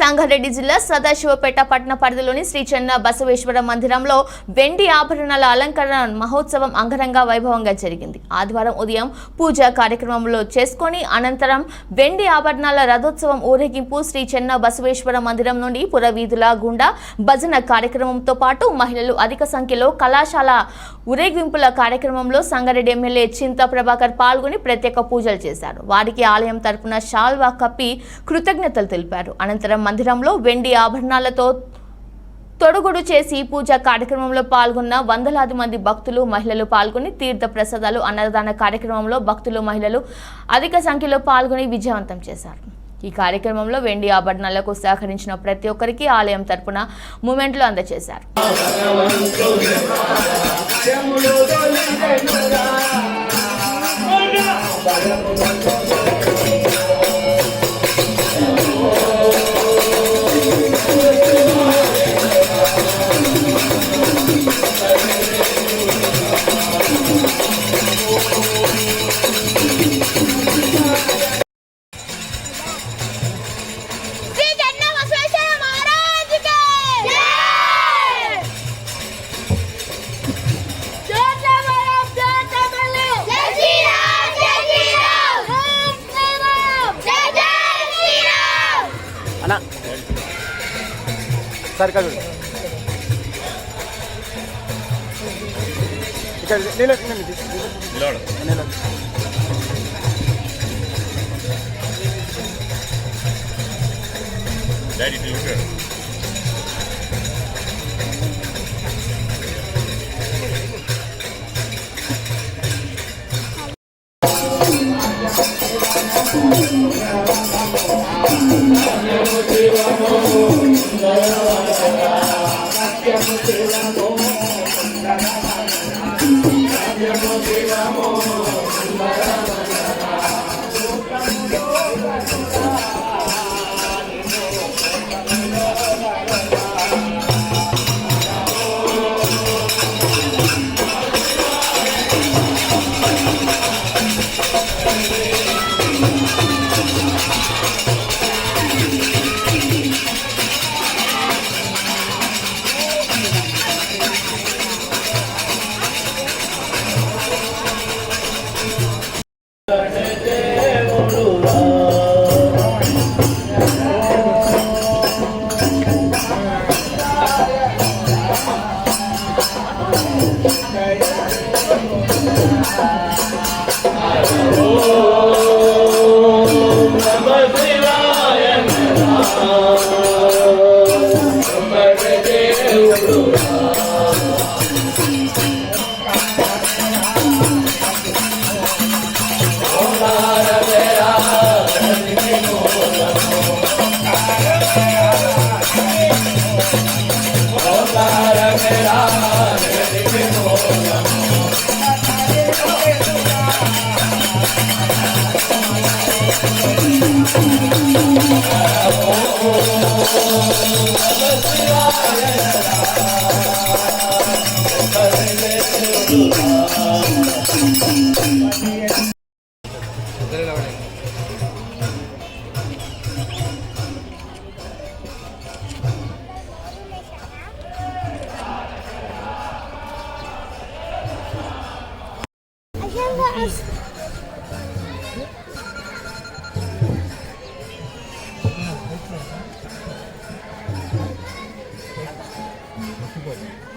సంగారెడ్డి జిల్లా సదాశివపేట పట్టణ పరిధిలోని శ్రీ చెన్న బసవేశ్వర మందిరంలో వెండి ఆభరణాల అలంకరణ మహోత్సవం అంగరంగ వైభవంగా జరిగింది. ఆదివారం ఉదయం పూజా కార్యక్రమంలో చేసుకొని అనంతరం వెండి ఆభరణాల రథోత్సవం ఊరేగింపు శ్రీ చెన్న బసవేశ్వర మందిరం నుండి పురవీధుల గుండా భజన కార్యక్రమంతో పాటు మహిళలు అధిక సంఖ్యలో కళాశాల ఊరేగింపుల కార్యక్రమంలో సంగారెడ్డి ఎమ్మెల్యే చింత ప్రభాకర్ పాల్గొని ప్రత్యేక పూజలు చేశారు. వారికి ఆలయం తరపున షాల్వా కప్పి కృతజ్ఞతలు తెలిపారు. అనంతరం మందిరంలో వెండి ఆభరణాలతో తొడుగుడు చేసి పూజా కార్యక్రమంలో పాల్గొన్న వందలాది మంది భక్తులు మహిళలు పాల్గొని తీర్థ ప్రసాదాలు అన్నదాన కార్యక్రమంలో భక్తులు మహిళలు అధిక సంఖ్యలో పాల్గొని విజయవంతం చేశారు. ఈ కార్యక్రమంలో వెండి ఆభరణాలకు సహకరించిన ప్రతి ఒక్కరికి ఆలయం తరపున మూమెంట్లు అందజేశారు. అన్నా సార్ కాదు ఇక్కడ Good.